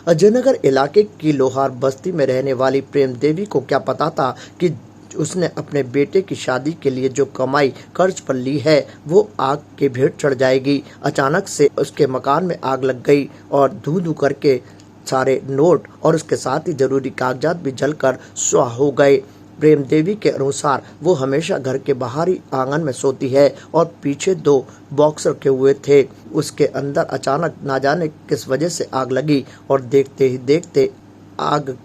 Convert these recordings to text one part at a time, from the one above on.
अजयनगर इलाके की लोहार बस्ती में रहने वाली प्रेम देवी को क्या पता था कि उसने अपने बेटे की शादी के लिए जो कमाई कर्ज पर ली है वो आग के भेंट चढ़ जाएगी। अचानक से उसके मकान में आग लग गई और धू धू करके सारे नोट और उसके साथ ही जरूरी कागजात भी जलकर स्वाह हो गए। प्रेम देवी के अनुसार वो हमेशा घर के बाहरी आंगन में सोती है और पीछे 2 बॉक्स रखे हुए थे। उसके अंदर अचानक ना जाने किस वजह से आग लगी और देखते ही देखते आग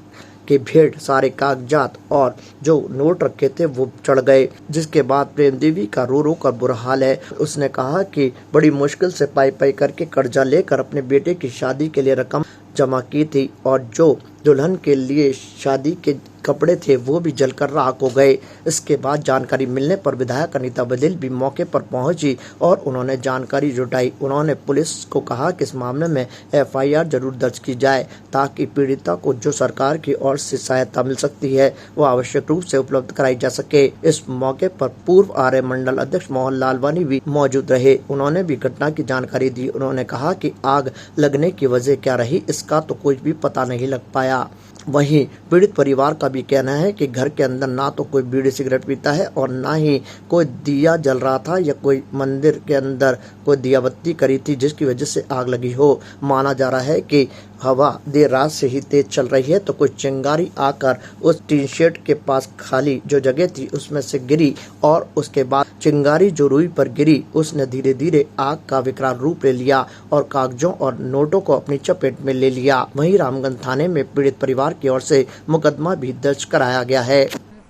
के भेंट सारे कागजात और जो नोट रखे थे वो चढ़ गए, जिसके बाद प्रेम देवी का रो रो कर बुरा हाल है। उसने कहा कि बड़ी मुश्किल से पाई पाई करके कर्जा लेकर अपने बेटे की शादी के लिए रकम जमा की थी और जो दुल्हन के लिए शादी के कपड़े थे वो भी जलकर राख हो गए। इसके बाद जानकारी मिलने पर विधायक अनीता बघेल भी मौके पर पहुंची और उन्होंने जानकारी जुटाई। उन्होंने पुलिस को कहा कि इस मामले में FIR जरूर दर्ज की जाए ताकि पीड़िता को जो सरकार की ओर से सहायता मिल सकती है वो आवश्यक रूप से उपलब्ध कराई जा सके। इस मौके पर पूर्व आर्य मंडल अध्यक्ष मोहन लालवानी भी मौजूद रहे। उन्होंने भी घटना की जानकारी दी। उन्होंने कहा कि आग लगने की वजह क्या रही इसका तो कुछ भी पता नहीं लग पाया। वहीं पीड़ित परिवार का भी कहना है कि घर के अंदर ना तो कोई बीड़ी सिगरेट पीता है और ना ही कोई दिया जल रहा था या कोई मंदिर के अंदर कोई दिया बत्ती करी थी जिसकी वजह से आग लगी हो। माना जा रहा है कि हवा देर रात से ही तेज चल रही है तो कोई चिंगारी आकर उस टीन शेड के पास खाली जो जगह थी उसमें से गिरी और उसके बाद चिंगारी जो रुई पर गिरी उसने धीरे धीरे आग का विकराल रूप ले लिया और कागजों और नोटों को अपनी चपेट में ले लिया। वहीं रामगंज थाने में पीड़ित परिवार की ओर से मुकदमा भी दर्ज कराया गया है।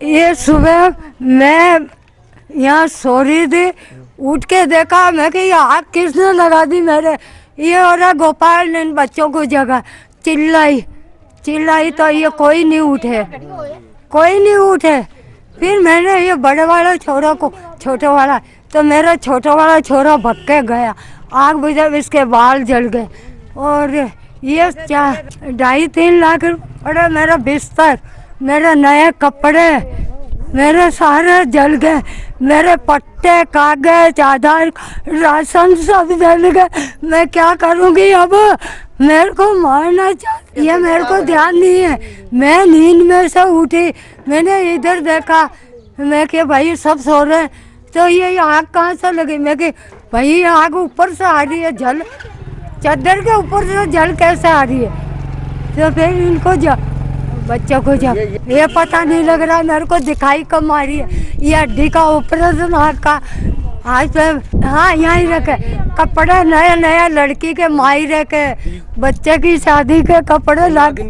ये सुबह मैं यहाँ सो रही थी, उठ के देखा मैं कि आग किसने लगा दी मेरे। ये हो रहा गोपाल ने इन बच्चों को जगा चिल्लाई तो ये कोई नहीं उठे। फिर मैंने ये बड़े वाले छोरा को छोटे वाला तो मेरा छोटा वाला छोरा भग के गया, आग बुझा, इसके बाल जल गए और ये 2.5-3 लाख रुपये मेरा बिस्तर, मेरे नए कपड़े, मेरे सारे जल गए, मेरे पट्टे, कागज, आधार, राशन सब जल गए। मैं क्या करूँगी अब? मेरे को मारना चाहती है, मेरे को ध्यान नहीं है। मैं नींद में से उठी, मैंने इधर देखा, मैं कि भाई सब सो रहे हैं तो ये आग कहाँ से लगी? मैं कि भाई आग ऊपर से आ रही है, जल चादर के ऊपर से जल कैसे आ रही है? तो फिर इनको बच्चों को ये पता नहीं लग रहा, मेरे को दिखाई कम आ रही है। ये हड्डी का ऑपरेशन आँख का आज तो हाँ यहीं रखे कपड़े नए लड़की के माई रखे, बच्चे की शादी के कपड़े लाके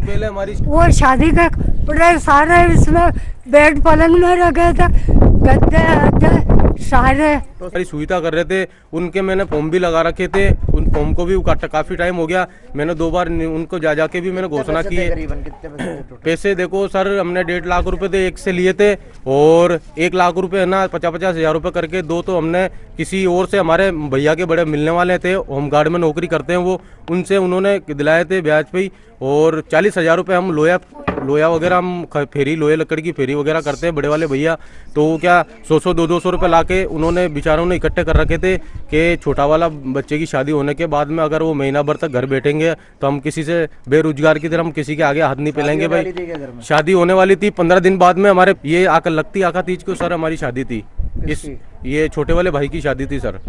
वो शादी के कपड़े सारे इसमें बेड पलंग में रखे थे, गद्दे सारे सारी सुविधा कर रहे थे। उनके मैंने फॉर्म भी लगा रखे थे, उन फॉर्म को भी काफी टाइम हो गया। मैंने 2 बार उनको जा के भी मैंने घोषणा की है। पैसे देखो सर, हमने 1.5 लाख रुपए थे एक से लिए थे और 1 लाख रुपए है ना 50-50 हज़ार रुपए करके 2 तो हमने किसी और से, हमारे भैया के बड़े मिलने वाले थे, होमगार्ड में नौकरी करते हैं वो, उनसे उन्होंने दिलाए थे ब्याज पे ही। और 40,000 रुपये हम लोया वगैरह, हम फेरी लोहे लकड़ी की फेरी वगैरह करते हैं बड़े वाले भैया, तो क्या 100 200 रुपये ला के उन्होंने बेचारों ने इकट्ठे कर रखे थे कि छोटा वाला बच्चे की शादी होने के बाद में अगर वो महीना भर तक घर बैठेंगे तो हम किसी से बेरोजगार की तरह हम किसी के आगे हाथ नहीं फैलाएंगे। भाई शादी होने वाली थी, 15 दिन बाद में हमारे ये लगती आका तीज को सर हमारी शादी थी। ये छोटे वाले भाई की शादी थी सर,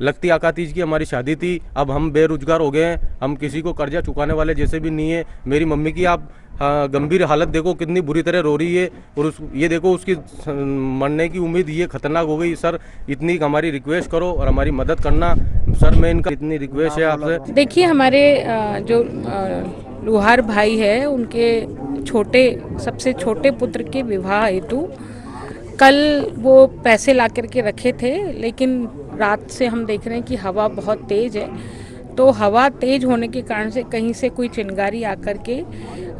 लगती आका तीज की हमारी शादी थी। अब हम बेरोजगार हो गए हैं, हम किसी को कर्जा चुकाने वाले जैसे भी नहीं है। मेरी मम्मी की आप गंभीर हालत देखो, कितनी बुरी तरह रो रही है और ये देखो उसकी मरने की उम्मीद ये खतरनाक हो गई। सर इतनी हमारी रिक्वेस्ट करो और हमारी मदद करना सर, मैं इनका इतनी रिक्वेस्ट है आपसे। देखिए हमारे जो लोहार भाई है उनके सबसे छोटे पुत्र के विवाह हेतु कल वो पैसे ला करके रखे थे, लेकिन रात से हम देख रहे हैं कि हवा बहुत तेज़ है, तो हवा तेज़ होने के कारण से कहीं से कोई चिंगारी आकर के,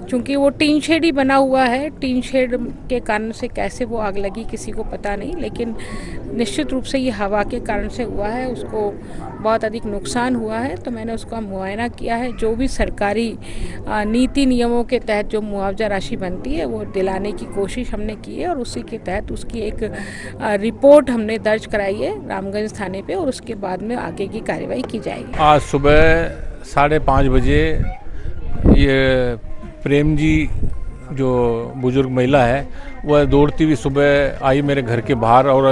चूँकि वो टीन शेड ही बना हुआ है, टीन शेड के कारण से कैसे वो आग लगी किसी को पता नहीं, लेकिन निश्चित रूप से ये हवा के कारण से हुआ है। उसको बहुत अधिक नुकसान हुआ है, तो मैंने उसका मुआयना किया है। जो भी सरकारी नीति नियमों के तहत जो मुआवजा राशि बनती है वो दिलाने की कोशिश हमने की है और उसी के तहत उसकी एक रिपोर्ट हमने दर्ज कराई है रामगंज थाने पे और उसके बाद में आगे की कार्रवाई की जाएगी। आज सुबह 5:30 बजे ये प्रेम जी जो बुजुर्ग महिला है वह दौड़ती हुई सुबह आई मेरे घर के बाहर और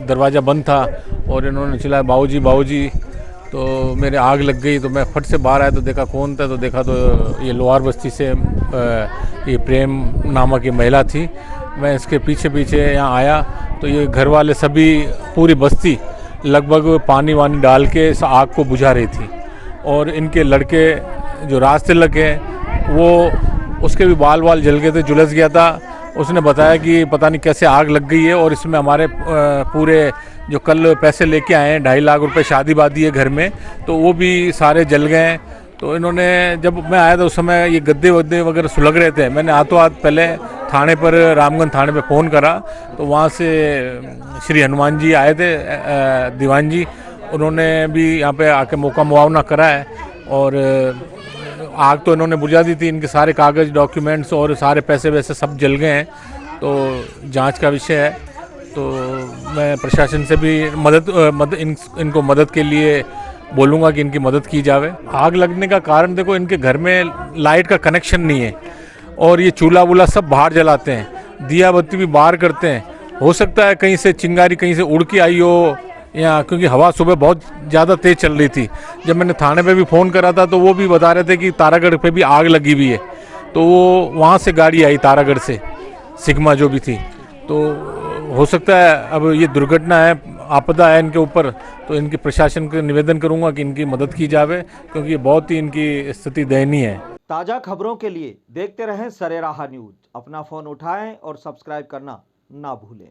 दरवाज़ा बंद था और इन्होंने चिल्लाया बाबूजी बाबूजी, तो मेरे आग लग गई। तो मैं फट से बाहर आया तो देखा कौन था, तो देखा तो ये लोहार बस्ती से ये प्रेम नामक ये महिला थी। मैं इसके पीछे पीछे यहाँ आया तो ये घर वाले सभी पूरी बस्ती लगभग पानी वानी डाल के इस आग को बुझा रही थी। और इनके लड़के जो रास्ते लगे वो उसके भी बाल वाल जल गए थे, झुलस गया था। उसने बताया कि पता नहीं कैसे आग लग गई है और इसमें हमारे पूरे जो कल पैसे लेके आए हैं 2.5 लाख रुपए शादी वादी है घर में, तो वो भी सारे जल गए हैं। तो इन्होंने, जब मैं आया था उस समय ये गद्दे वद्दे वगैरह सुलग रहे थे। मैंने हाथों हाथ पहले थाने पर, रामगंज थाने पे फ़ोन करा तो वहाँ से श्री हनुमान जी आए थे, दीवान जी, उन्होंने भी यहाँ पे आके मौका मुआवना करा है। और आग तो इन्होंने बुझा दी थी, इनके सारे कागज़ डॉक्यूमेंट्स और सारे पैसे वैसे सब जल गए हैं। तो जांच का विषय है। तो मैं प्रशासन से भी इनको मदद के लिए बोलूँगा कि इनकी मदद की जावे। आग लगने का कारण देखो, इनके घर में लाइट का कनेक्शन नहीं है और ये चूल्हा वूल्हा सब बाहर जलाते हैं, दिया बत्ती भी बाहर करते हैं। हो सकता है कहीं से चिंगारी कहीं से उड़ के आई हो, या क्योंकि हवा सुबह बहुत ज़्यादा तेज़ चल रही थी। जब मैंने थाने पे भी फ़ोन करा था तो वो भी बता रहे थे कि तारागढ़ पे भी आग लगी हुई है। तो वो वहाँ से गाड़ी आई तारागढ़ से, सिग्मा जो भी थी। तो हो सकता है अब ये दुर्घटना है, आपदा है इनके ऊपर, तो इनके प्रशासन को निवेदन करूँगा कि इनकी मदद की जावे, क्योंकि बहुत ही इनकी स्थिति दयनीय है। ताज़ा खबरों के लिए देखते रहें सरेराह न्यूज़। अपना फ़ोन उठाएं और सब्सक्राइब करना ना भूलें।